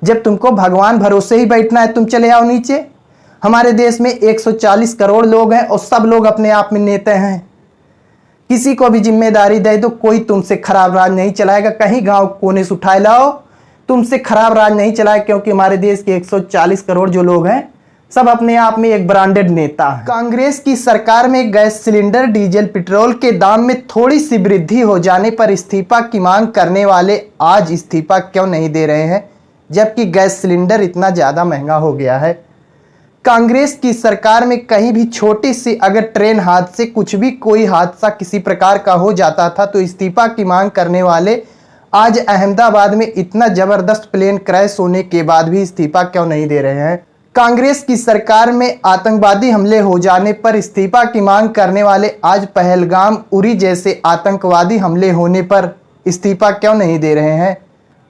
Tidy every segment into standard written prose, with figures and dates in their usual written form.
जब तुमको भगवान भरोसे ही बैठना है तुम चले आओ नीचे। हमारे देश में 140 करोड़ लोग हैं और सब लोग अपने आप में नेता हैं। किसी को भी जिम्मेदारी दे दो, कोई तुमसे खराब राज नहीं चलाएगा। कहीं गांव कोने से उठाए लाओ, तुमसे खराब राज नहीं चलाएगा, क्योंकि हमारे देश के 140 करोड़ जो लोग हैं सब अपने आप में एक ब्रांडेड नेता है। कांग्रेस की सरकार में गैस सिलेंडर, डीजल, पेट्रोल के दाम में थोड़ी सी वृद्धि हो जाने पर इस्तीफा की मांग करने वाले आज इस्तीफा क्यों नहीं दे रहे हैं, जबकि गैस सिलेंडर इतना ज़्यादा महंगा हो गया है। कांग्रेस की सरकार में कहीं भी छोटी सी अगर ट्रेन हादसे, कुछ भी कोई हादसा किसी प्रकार का हो जाता था तो इस्तीफा की मांग करने वाले आज अहमदाबाद में इतना ज़बरदस्त प्लेन क्रैश होने के बाद भी इस्तीफा क्यों नहीं दे रहे हैं। कांग्रेस की सरकार में आतंकवादी हमले हो जाने पर इस्तीफा की मांग करने वाले आज पहलगाम, उरी जैसे आतंकवादी हमले होने पर इस्तीफा क्यों नहीं दे रहे हैं।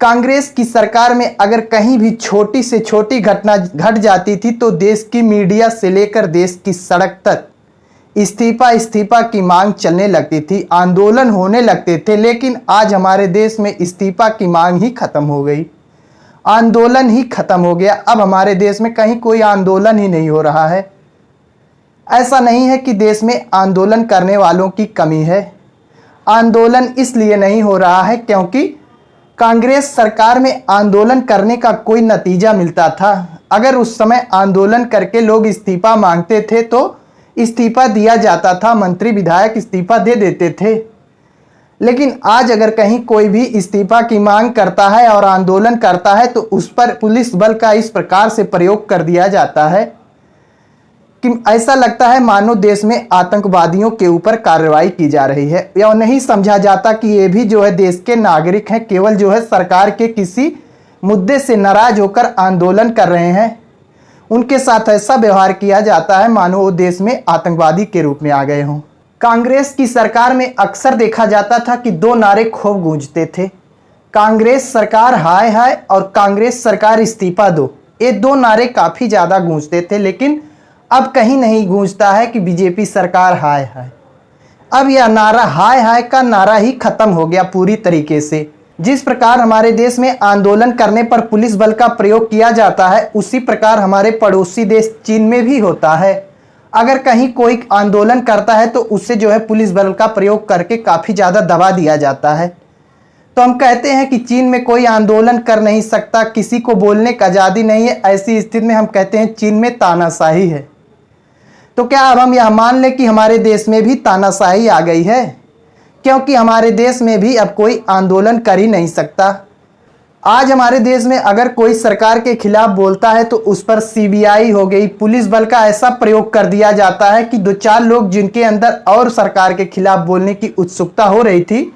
कांग्रेस की सरकार में अगर कहीं भी छोटी से छोटी घटना घट जाती थी तो देश की मीडिया से लेकर देश की सड़क तक इस्तीफा की मांग चलने लगती थी, आंदोलन होने लगते थे। लेकिन आज हमारे देश में इस्तीफा की मांग ही खत्म हो गई, आंदोलन ही खत्म हो गया। अब हमारे देश में कहीं कोई आंदोलन ही नहीं हो रहा है। ऐसा नहीं है कि देश में आंदोलन करने वालों की कमी है, आंदोलन इसलिए नहीं हो रहा है क्योंकि कांग्रेस सरकार में आंदोलन करने का कोई नतीजा मिलता था। अगर उस समय आंदोलन करके लोग इस्तीफा मांगते थे तो इस्तीफा दिया जाता था, मंत्री विधायक इस्तीफा दे देते थे। लेकिन आज अगर कहीं कोई भी इस्तीफा की मांग करता है और आंदोलन करता है तो उस पर पुलिस बल का इस प्रकार से प्रयोग कर दिया जाता है कि ऐसा लगता है मानो देश में आतंकवादियों के ऊपर कार्रवाई की जा रही है। या नहीं समझा जाता कि ये भी जो है देश के नागरिक हैं, केवल जो है सरकार के किसी मुद्दे से नाराज होकर आंदोलन कर रहे हैं, उनके साथ ऐसा व्यवहार किया जाता है मानो वो देश में आतंकवादी के रूप में आ गए हों। कांग्रेस की सरकार में अक्सर देखा जाता था कि दो नारे खूब गूंजते थे, कांग्रेस सरकार हाय हाय और कांग्रेस सरकार इस्तीफा दो। ये दो नारे काफ़ी ज़्यादा गूंजते थे, लेकिन अब कहीं नहीं गूंजता है कि बीजेपी सरकार हाय हाय। अब यह नारा हाय हाय का नारा ही खत्म हो गया पूरी तरीके से। जिस प्रकार हमारे देश में आंदोलन करने पर पुलिस बल का प्रयोग किया जाता है, उसी प्रकार हमारे पड़ोसी देश चीन में भी होता है। अगर कहीं कोई आंदोलन करता है तो उससे जो है पुलिस बल का प्रयोग करके काफ़ी ज़्यादा दबा दिया जाता है। तो हम कहते हैं कि चीन में कोई आंदोलन कर नहीं सकता, किसी को बोलने की आज़ादी नहीं है। ऐसी स्थिति में हम कहते हैं चीन में तानाशाही है। तो क्या अब हम यह मान लें कि हमारे देश में भी तानाशाही आ गई है, क्योंकि हमारे देश में भी अब कोई आंदोलन कर ही नहीं सकता। आज हमारे देश में अगर कोई सरकार के खिलाफ बोलता है तो उस पर सीबीआई हो गई, पुलिस बल का ऐसा प्रयोग कर दिया जाता है कि दो चार लोग जिनके अंदर और सरकार के खिलाफ बोलने की उत्सुकता हो रही थी,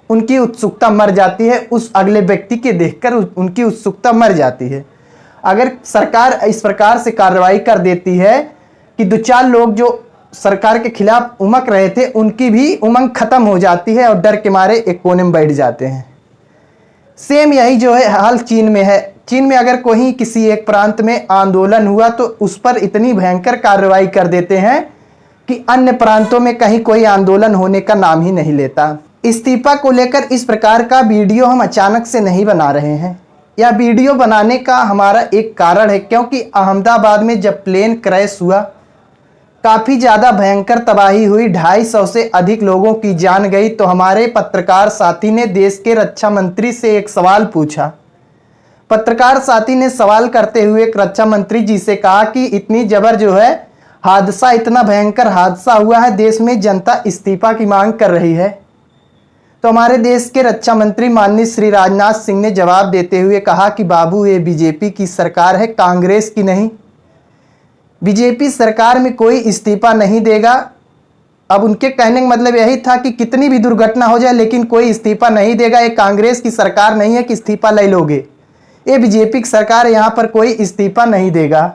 उनकी उत्सुकता मर जाती है। उस अगले व्यक्ति के देखकर उनकी उत्सुकता मर जाती है। अगर सरकार इस प्रकार से कार्रवाई कर देती है कि दो चार लोग जो सरकार के खिलाफ उमक रहे थे, उनकी भी उमंग खत्म हो जाती है और डर के मारे एक कोने में बैठ जाते हैं। सेम यही जो है हाल चीन में है। चीन में अगर कोई किसी एक प्रांत में आंदोलन हुआ तो उस पर इतनी भयंकर कार्रवाई कर देते हैं कि अन्य प्रांतों में कहीं कोई आंदोलन होने का नाम ही नहीं लेता। इस्तीफा को लेकर इस प्रकार का वीडियो हम अचानक से नहीं बना रहे हैं। यह वीडियो बनाने का हमारा एक कारण है, क्योंकि अहमदाबाद में जब प्लेन क्रैश हुआ काफ़ी ज़्यादा भयंकर तबाही हुई, 250 से अधिक लोगों की जान गई। तो हमारे पत्रकार साथी ने देश के रक्षा मंत्री से एक सवाल पूछा। पत्रकार साथी ने सवाल करते हुए रक्षा मंत्री जी से कहा कि इतनी जबर जो है हादसा, इतना भयंकर हादसा हुआ है, देश में जनता इस्तीफा की मांग कर रही है। तो हमारे देश के रक्षा मंत्री माननीय श्री राजनाथ सिंह ने जवाब देते हुए कहा कि बाबू, ये बीजेपी की सरकार है, कांग्रेस की नहीं। बीजेपी सरकार में कोई इस्तीफा नहीं देगा। अब उनके कहने का मतलब यही था कि कितनी भी दुर्घटना हो जाए लेकिन कोई इस्तीफा नहीं देगा। ये कांग्रेस की सरकार नहीं है कि इस्तीफा ले लोगे, ये बीजेपी की सरकार, यहाँ पर कोई इस्तीफा नहीं देगा।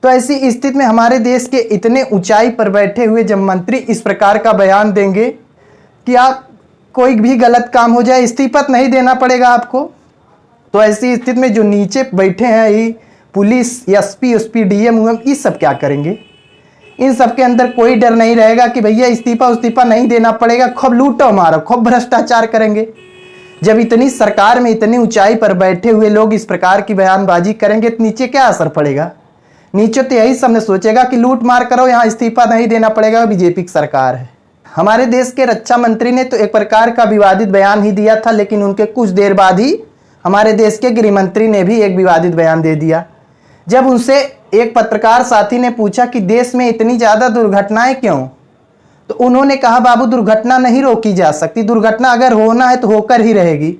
तो ऐसी स्थिति में हमारे देश के इतने ऊंचाई पर बैठे हुए जब मंत्री इस प्रकार का बयान देंगे कि आप कोई भी गलत काम हो जाए इस्तीफा नहीं देना पड़ेगा आपको, तो ऐसी स्थिति में जो नीचे बैठे हैं ये पुलिस, एसपी, डीएम, ये सब क्या करेंगे। इन सब के अंदर कोई डर नहीं रहेगा कि भैया इस्तीफा नहीं देना पड़ेगा, खूब लूटो मारो, खूब भ्रष्टाचार करेंगे। जब इतनी सरकार में इतनी ऊंचाई पर बैठे हुए लोग इस प्रकार की बयानबाजी करेंगे तो नीचे क्या असर पड़ेगा? नीचे तो यही सबने सोचेगा कि लूट मार करो, यहाँ इस्तीफा नहीं देना पड़ेगा, बीजेपी की सरकार है। हमारे देश के रक्षा मंत्री ने तो एक प्रकार का विवादित बयान ही दिया था, लेकिन उनके कुछ देर बाद ही हमारे देश के गृह मंत्री ने भी एक विवादित बयान दे दिया। जब उनसे एक पत्रकार साथी ने पूछा कि देश में इतनी ज़्यादा दुर्घटनाएं क्यों, तो उन्होंने कहा, बाबू दुर्घटना नहीं रोकी जा सकती, दुर्घटना अगर होना है तो होकर ही रहेगी।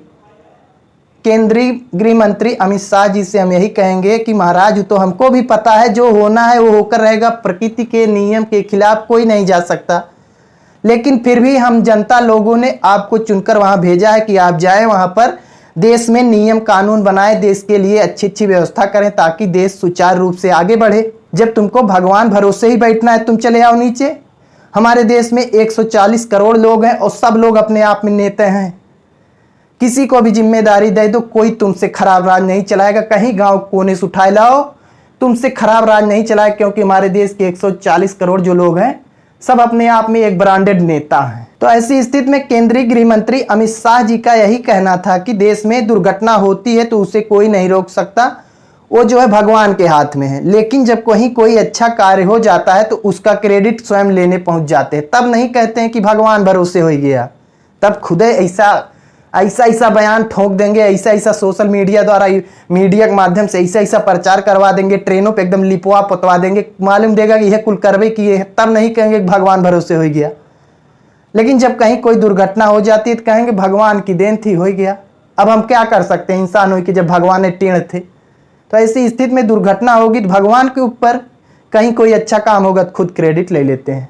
केंद्रीय गृह मंत्री अमित शाह जी से हम यही कहेंगे कि महाराज, तो हमको भी पता है जो होना है वो होकर रहेगा, प्रकृति के नियम के खिलाफ कोई नहीं जा सकता, लेकिन फिर भी हम जनता लोगों ने आपको चुनकर वहां भेजा है कि आप जाएं, वहां पर देश में नियम कानून बनाएं, देश के लिए अच्छी अच्छी व्यवस्था करें ताकि देश सुचारू रूप से आगे बढ़े। जब तुमको भगवान भरोसे ही बैठना है, तुम चले आओ नीचे। हमारे देश में 140 करोड़ लोग हैं और सब लोग अपने आप में नेता हैं। किसी को भी जिम्मेदारी दे दो, कोई तुमसे खराब राज नहीं चलाएगा। कहीं गांव कोने से उठाए लाओ, तुमसे खराब राज नहीं चलाएगा, क्योंकि हमारे देश के 140 करोड़ जो लोग हैं सब अपने आप में एक ब्रांडेड नेता हैं। तो ऐसी स्थिति में केंद्रीय गृह मंत्री अमित शाह जी का यही कहना था कि देश में दुर्घटना होती है तो उसे कोई नहीं रोक सकता, वो जो है भगवान के हाथ में है। लेकिन जब कहीं कोई अच्छा कार्य हो जाता है तो उसका क्रेडिट स्वयं लेने पहुंच जाते हैं, तब नहीं कहते हैं कि भगवान भरोसे हो गया, तब खुद ऐसा बयान ठोक देंगे, ऐसा सोशल मीडिया द्वारा, मीडिया के माध्यम से ऐसा प्रचार करवा देंगे, ट्रेनों पे एकदम लिपवा पतवा देंगे, मालूम देगा कि यह कुल करवे किए हैं, तब नहीं कहेंगे कि भगवान भरोसे हो गया। लेकिन जब कहीं कोई दुर्घटना हो जाती है तो कहेंगे भगवान की देन थी, हो गया। अब हम क्या कर सकते हैं, इंसान हो कि जब भगवान ने टेढ़ थे। तो ऐसी स्थिति में दुर्घटना होगी तो भगवान के ऊपर, कहीं कोई अच्छा काम होगा तो खुद क्रेडिट ले लेते हैं।